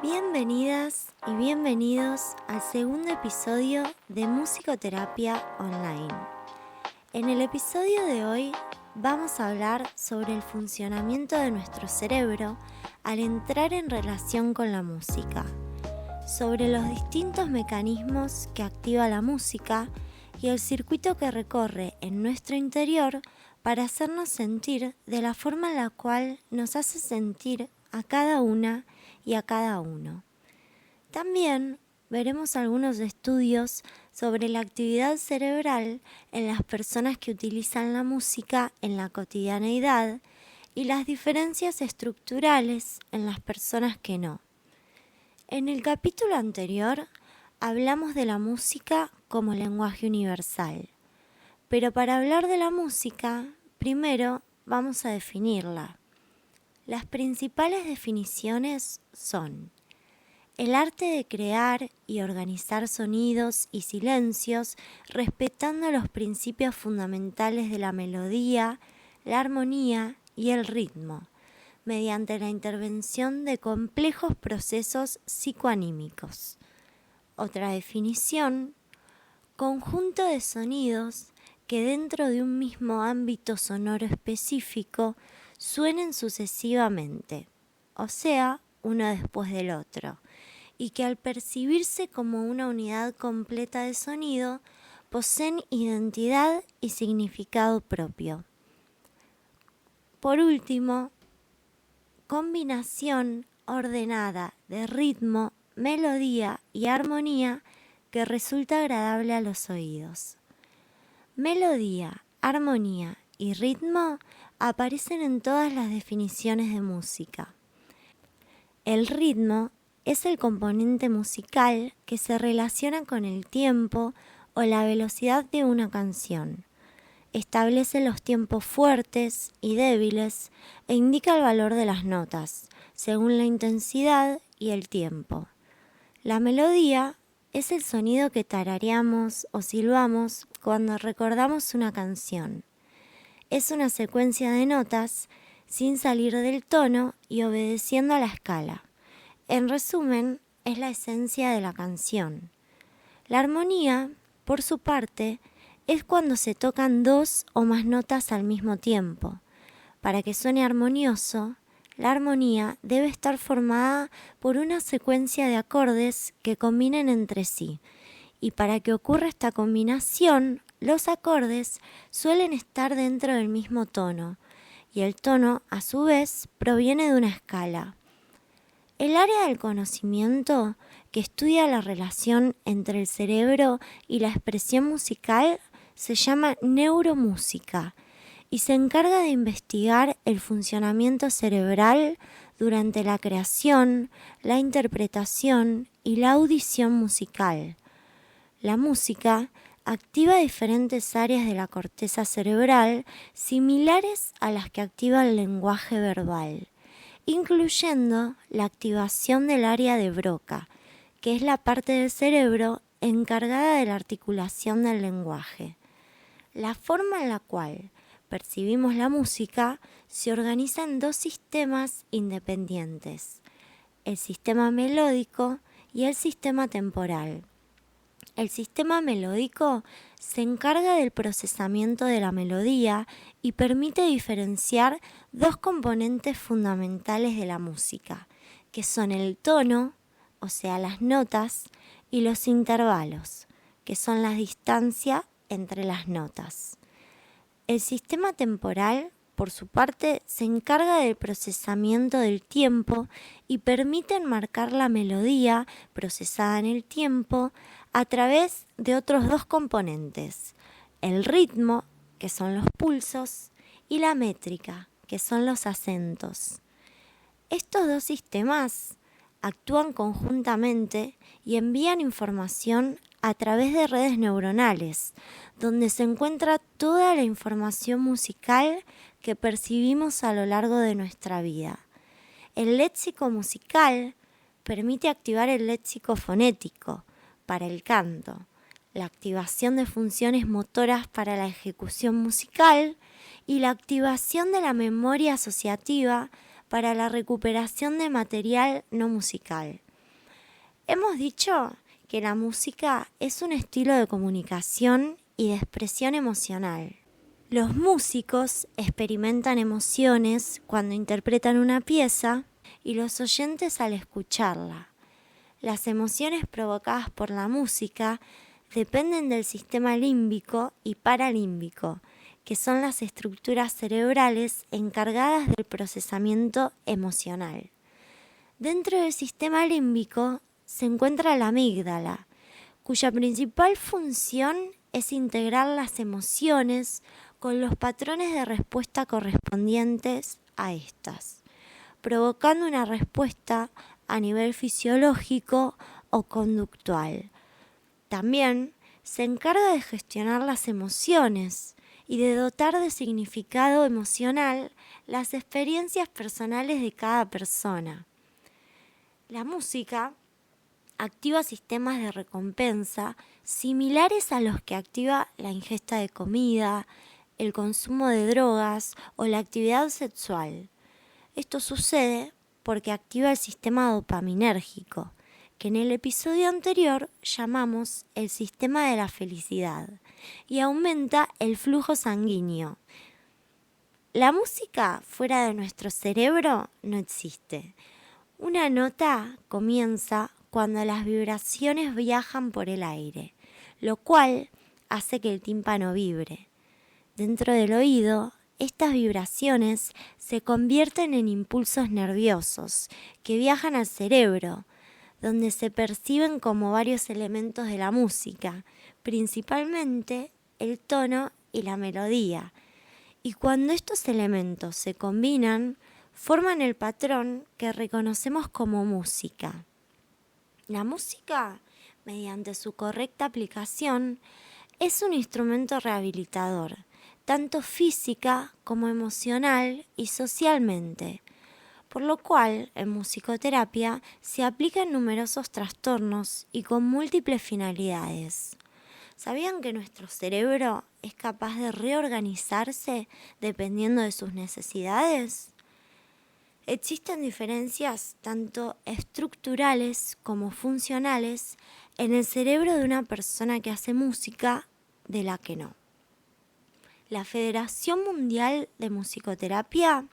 Bienvenidas y bienvenidos al segundo episodio de Musicoterapia Online. En el episodio de hoy vamos a hablar sobre el funcionamiento de nuestro cerebro al entrar en relación con la música, sobre los distintos mecanismos que activa la música y el circuito que recorre en nuestro interior para hacernos sentir de la forma en la cual nos hace sentir a cada una y a cada uno. También veremos algunos estudios sobre la actividad cerebral en las personas que utilizan la música en la cotidianeidad y las diferencias estructurales en las personas que no. En el capítulo anterior hablamos de la música como lenguaje universal, pero para hablar de la música, primero vamos a definirla. Las principales definiciones son: el arte de crear y organizar sonidos y silencios respetando los principios fundamentales de la melodía, la armonía y el ritmo, mediante la intervención de complejos procesos psicoanímicos. Otra definición: conjunto de sonidos que dentro de un mismo ámbito sonoro específico suenen sucesivamente, o sea, uno después del otro, y que al percibirse como una unidad completa de sonido, poseen identidad y significado propio. Por último, combinación ordenada de ritmo, melodía y armonía que resulta agradable a los oídos. Melodía, armonía y ritmo aparecen en todas las definiciones de música. El ritmo es el componente musical que se relaciona con el tiempo o la velocidad de una canción. Establece los tiempos fuertes y débiles e indica el valor de las notas, según la intensidad y el tiempo. La melodía es el sonido que tarareamos o silbamos cuando recordamos una canción. Es una secuencia de notas sin salir del tono y obedeciendo a la escala. En resumen, es la esencia de la canción. La armonía, por su parte, es cuando se tocan dos o más notas al mismo tiempo. Para que suene armonioso, la armonía debe estar formada por una secuencia de acordes que combinen entre sí. Y para que ocurra esta combinación, los acordes suelen estar dentro del mismo tono, y el tono, a su vez, proviene de una escala. El área del conocimiento que estudia la relación entre el cerebro y la expresión musical se llama neuromúsica y se encarga de investigar el funcionamiento cerebral durante la creación, la interpretación y la audición musical. La música activa diferentes áreas de la corteza cerebral similares a las que activa el lenguaje verbal, incluyendo la activación del área de Broca, que es la parte del cerebro encargada de la articulación del lenguaje. La forma en la cual percibimos la música se organiza en dos sistemas independientes: el sistema melódico y el sistema temporal. El sistema melódico se encarga del procesamiento de la melodía y permite diferenciar dos componentes fundamentales de la música, que son el tono, o sea, las notas, y los intervalos, que son la distancia entre las notas. El sistema temporal, por su parte, se encarga del procesamiento del tiempo y permite enmarcar la melodía procesada en el tiempo a través de otros dos componentes: el ritmo, que son los pulsos, y la métrica, que son los acentos. Estos dos sistemas actúan conjuntamente y envían información a través de redes neuronales, donde se encuentra toda la información musical que percibimos a lo largo de nuestra vida. El léxico musical permite activar el léxico fonético para el canto, la activación de funciones motoras para la ejecución musical y la activación de la memoria asociativa para la recuperación de material no musical. Hemos dicho que la música es un estilo de comunicación y de expresión emocional. Los músicos experimentan emociones cuando interpretan una pieza y los oyentes al escucharla. Las emociones provocadas por la música dependen del sistema límbico y paralímbico, que son las estructuras cerebrales encargadas del procesamiento emocional. Dentro del sistema límbico se encuentra la amígdala, cuya principal función es integrar las emociones con los patrones de respuesta correspondientes a estas, provocando una respuesta a nivel fisiológico o conductual. También se encarga de gestionar las emociones y de dotar de significado emocional las experiencias personales de cada persona. La música activa sistemas de recompensa similares a los que activa la ingesta de comida, el consumo de drogas o la actividad sexual. Esto sucede porque activa el sistema dopaminérgico, que en el episodio anterior llamamos el sistema de la felicidad, y aumenta el flujo sanguíneo. La música fuera de nuestro cerebro no existe. Una nota comienza cuando las vibraciones viajan por el aire, lo cual hace que el tímpano vibre. Dentro del oído, estas vibraciones se convierten en impulsos nerviosos que viajan al cerebro, donde se perciben como varios elementos de la música, principalmente el tono y la melodía. Y cuando estos elementos se combinan, forman el patrón que reconocemos como música. La música, mediante su correcta aplicación, es un instrumento rehabilitador, tanto física como emocional y socialmente, por lo cual en musicoterapia se aplica en numerosos trastornos y con múltiples finalidades. ¿Sabían que nuestro cerebro es capaz de reorganizarse dependiendo de sus necesidades? Existen diferencias tanto estructurales como funcionales en el cerebro de una persona que hace música de la que no. La Federación Mundial de Musicoterapia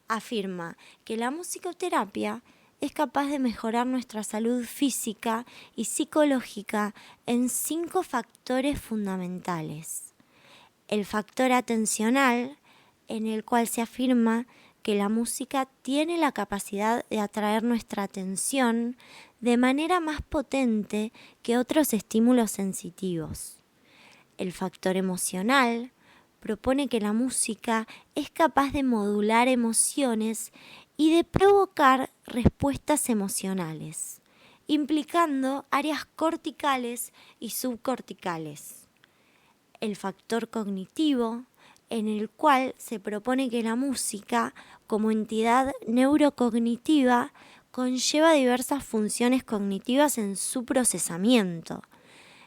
afirma que la musicoterapia es capaz de mejorar nuestra salud física y psicológica en 5 factores fundamentales. El factor atencional, en el cual se afirma que la música tiene la capacidad de atraer nuestra atención de manera más potente que otros estímulos sensitivos. El factor emocional propone que la música es capaz de modular emociones y de provocar respuestas emocionales, implicando áreas corticales y subcorticales. El factor cognitivo, en el cual se propone que la música, como entidad neurocognitiva, conlleva diversas funciones cognitivas en su procesamiento.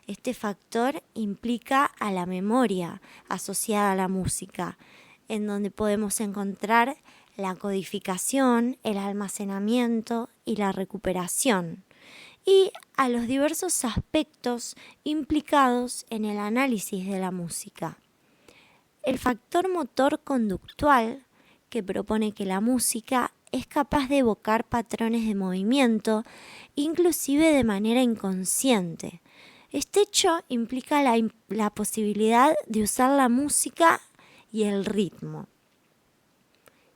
Este factor implica a la memoria asociada a la música, en donde podemos encontrar la codificación, el almacenamiento y la recuperación, y a los diversos aspectos implicados en el análisis de la música. El factor motor conductual, que propone que la música es capaz de evocar patrones de movimiento, inclusive de manera inconsciente. Este hecho implica la posibilidad de usar la música y el ritmo.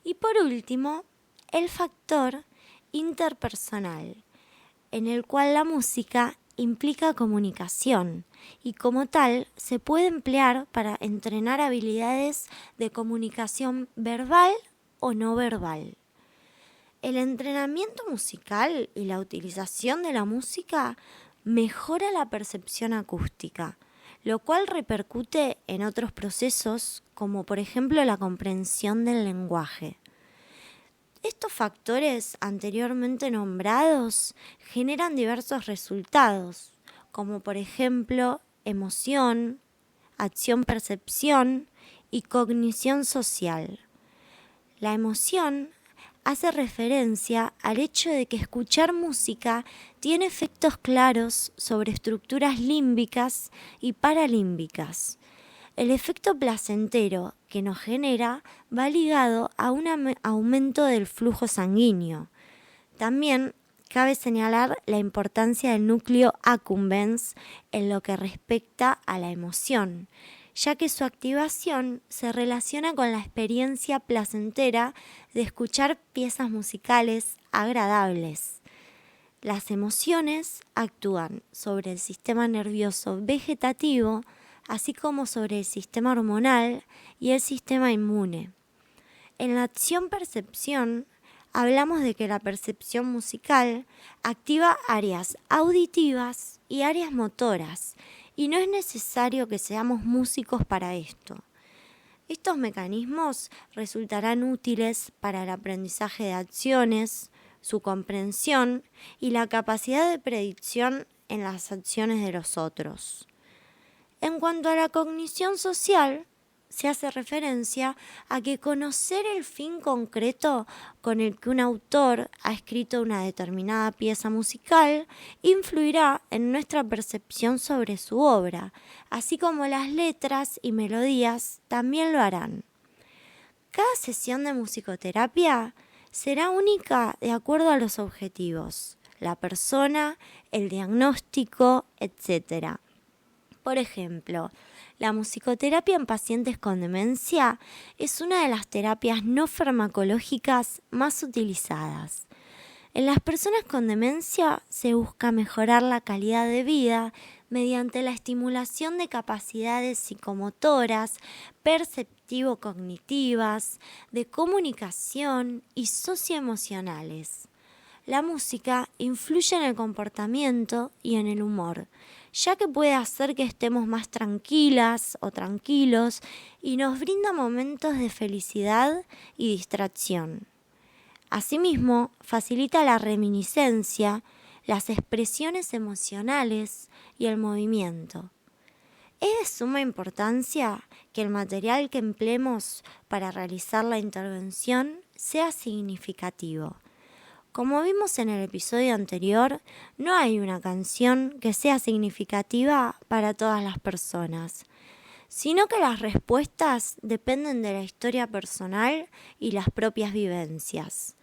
Y por último, el factor interpersonal, en el cual la música implica comunicación y como tal se puede emplear para entrenar habilidades de comunicación verbal o no verbal. El entrenamiento musical y la utilización de la música mejora la percepción acústica, lo cual repercute en otros procesos como por ejemplo la comprensión del lenguaje. Estos factores anteriormente nombrados generan diversos resultados, como por ejemplo emoción, acción-percepción y cognición social. La emoción hace referencia al hecho de que escuchar música tiene efectos claros sobre estructuras límbicas y paralímbicas. El efecto placentero que nos genera va ligado a un aumento del flujo sanguíneo. También cabe señalar la importancia del núcleo accumbens en lo que respecta a la emoción, ya que su activación se relaciona con la experiencia placentera de escuchar piezas musicales agradables. Las emociones actúan sobre el sistema nervioso vegetativo, así como sobre el sistema hormonal y el sistema inmune. En la acción-percepción, hablamos de que la percepción musical activa áreas auditivas y áreas motoras, y no es necesario que seamos músicos para esto. Estos mecanismos resultarán útiles para el aprendizaje de acciones, su comprensión y la capacidad de predicción en las acciones de los otros. En cuanto a la cognición social, se hace referencia a que conocer el fin concreto con el que un autor ha escrito una determinada pieza musical influirá en nuestra percepción sobre su obra, así como las letras y melodías también lo harán. Cada sesión de musicoterapia será única de acuerdo a los objetivos, la persona, el diagnóstico, etc. Por ejemplo, la musicoterapia en pacientes con demencia es una de las terapias no farmacológicas más utilizadas. En las personas con demencia se busca mejorar la calidad de vida mediante la estimulación de capacidades psicomotoras, perceptivo-cognitivas, de comunicación y socioemocionales. La música influye en el comportamiento y en el humor, ya que puede hacer que estemos más tranquilas o tranquilos y nos brinda momentos de felicidad y distracción. Asimismo, facilita la reminiscencia, las expresiones emocionales y el movimiento. Es de suma importancia que el material que empleemos para realizar la intervención sea significativo. Como vimos en el episodio anterior, no hay una canción que sea significativa para todas las personas, sino que las respuestas dependen de la historia personal y las propias vivencias.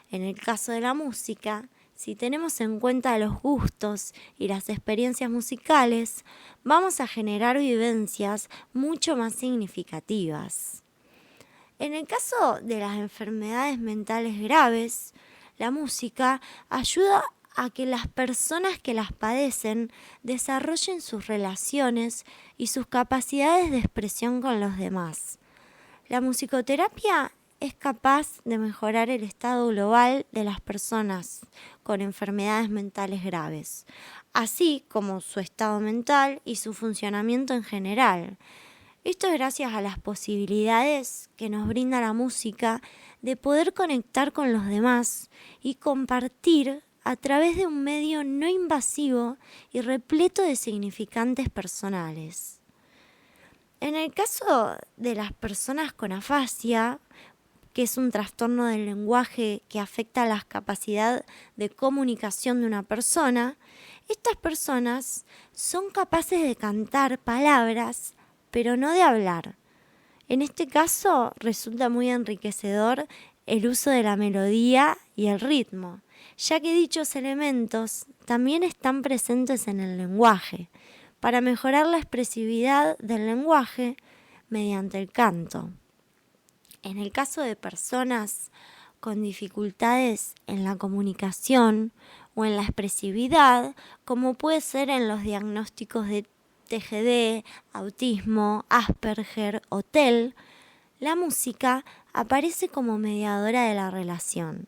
En el caso de la música, si tenemos en cuenta los gustos y las experiencias musicales, vamos a generar vivencias mucho más significativas. En el caso de las enfermedades mentales graves, la música ayuda a que las personas que las padecen desarrollen sus relaciones y sus capacidades de expresión con los demás. La musicoterapia es capaz de mejorar el estado global de las personas con enfermedades mentales graves, así como su estado mental y su funcionamiento en general. Esto es gracias a las posibilidades que nos brinda la música de poder conectar con los demás y compartir a través de un medio no invasivo y repleto de significantes personales. En el caso de las personas con afasia, que es un trastorno del lenguaje que afecta la capacidad de comunicación de una persona, estas personas son capaces de cantar palabras, pero no de hablar. En este caso resulta muy enriquecedor el uso de la melodía y el ritmo, ya que dichos elementos también están presentes en el lenguaje, para mejorar la expresividad del lenguaje mediante el canto. En el caso de personas con dificultades en la comunicación o en la expresividad, como puede ser en los diagnósticos de TGD, autismo, Asperger o TEL, la música aparece como mediadora de la relación.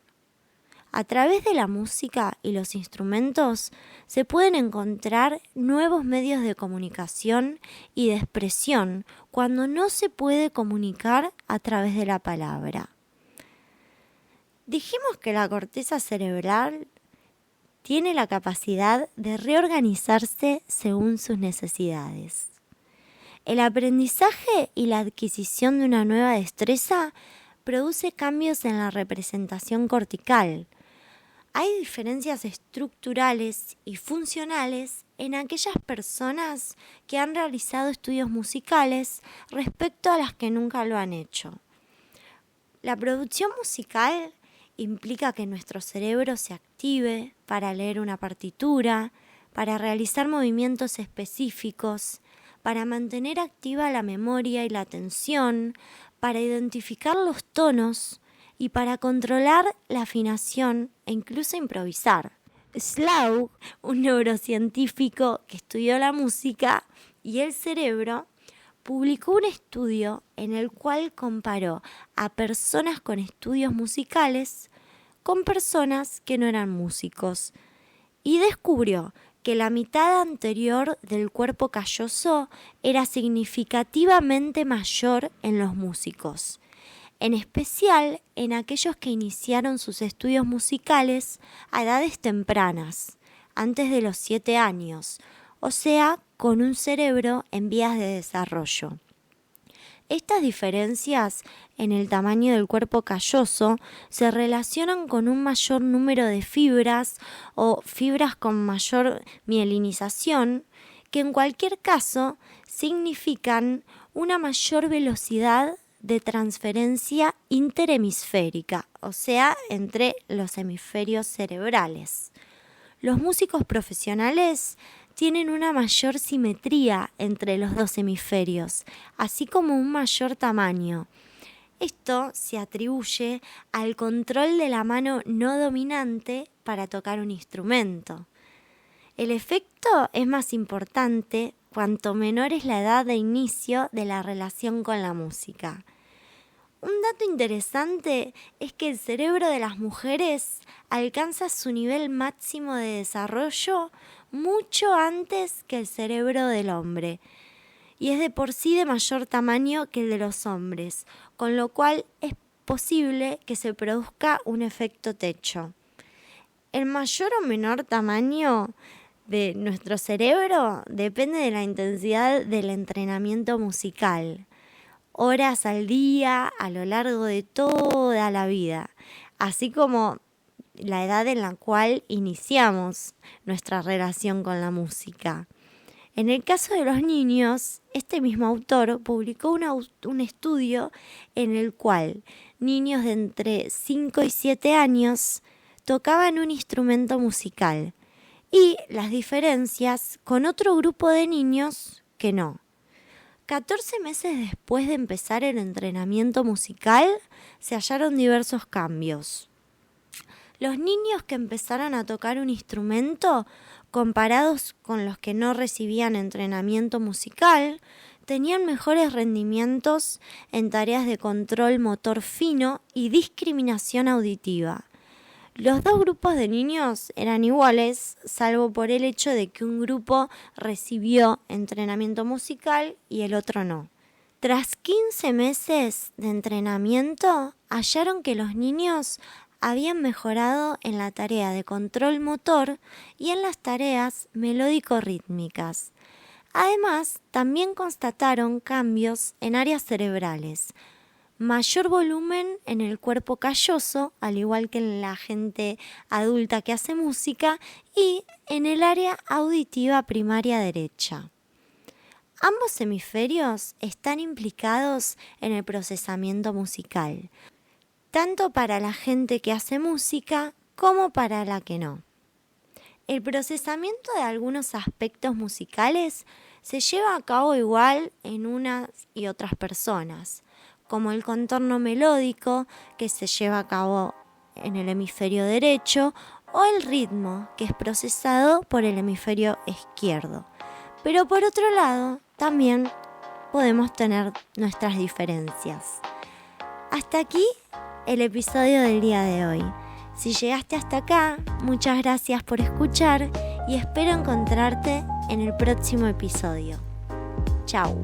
A través de la música y los instrumentos se pueden encontrar nuevos medios de comunicación y de expresión cuando no se puede comunicar a través de la palabra. Dijimos que la corteza cerebral tiene la capacidad de reorganizarse según sus necesidades. El aprendizaje y la adquisición de una nueva destreza produce cambios en la representación cortical. Hay diferencias estructurales y funcionales en aquellas personas que han realizado estudios musicales respecto a las que nunca lo han hecho. La producción musical implica que nuestro cerebro se active para leer una partitura, para realizar movimientos específicos, para mantener activa la memoria y la atención, para identificar los tonos y para controlar la afinación e incluso improvisar. Slough, un neurocientífico que estudió la música y el cerebro, publicó un estudio en el cual comparó a personas con estudios musicales con personas que no eran músicos y descubrió que la mitad anterior del cuerpo calloso era significativamente mayor en los músicos, en especial en aquellos que iniciaron sus estudios musicales a edades tempranas, antes de los 7 años, o sea, con un cerebro en vías de desarrollo. Estas diferencias en el tamaño del cuerpo calloso se relacionan con un mayor número de fibras o fibras con mayor mielinización, que en cualquier caso significan una mayor velocidad de transferencia interhemisférica, o sea, entre los hemisferios cerebrales. Los músicos profesionales tienen una mayor simetría entre los dos hemisferios, así como un mayor tamaño. Esto se atribuye al control de la mano no dominante para tocar un instrumento. El efecto es más importante cuanto menor es la edad de inicio de la relación con la música. Un dato interesante es que el cerebro de las mujeres alcanza su nivel máximo de desarrollo mucho antes que el cerebro del hombre y es de por sí de mayor tamaño que el de los hombres, con lo cual es posible que se produzca un efecto techo. El mayor o menor tamaño de nuestro cerebro depende de la intensidad del entrenamiento musical. Horas al día a lo largo de toda la vida, así como la edad en la cual iniciamos nuestra relación con la música. En el caso de los niños, este mismo autor publicó un estudio en el cual niños de entre 5 y 7 años tocaban un instrumento musical y las diferencias con otro grupo de niños que no. 14 meses después de empezar el entrenamiento musical, se hallaron diversos cambios. Los niños que empezaron a tocar un instrumento, comparados con los que no recibían entrenamiento musical, tenían mejores rendimientos en tareas de control motor fino y discriminación auditiva. Los dos grupos de niños eran iguales, salvo por el hecho de que un grupo recibió entrenamiento musical y el otro no. Tras 15 meses de entrenamiento, hallaron que los niños habían mejorado en la tarea de control motor y en las tareas melódico-rítmicas. Además, también constataron cambios en áreas cerebrales, mayor volumen en el cuerpo calloso, al igual que en la gente adulta que hace música, y en el área auditiva primaria derecha. Ambos hemisferios están implicados en el procesamiento musical, tanto para la gente que hace música como para la que no. El procesamiento de algunos aspectos musicales se lleva a cabo igual en unas y otras personas, como el contorno melódico, que se lleva a cabo en el hemisferio derecho, o el ritmo, que es procesado por el hemisferio izquierdo. Pero por otro lado, también podemos tener nuestras diferencias. Hasta aquí el episodio del día de hoy. Si llegaste hasta acá, muchas gracias por escuchar y espero encontrarte en el próximo episodio. Chao.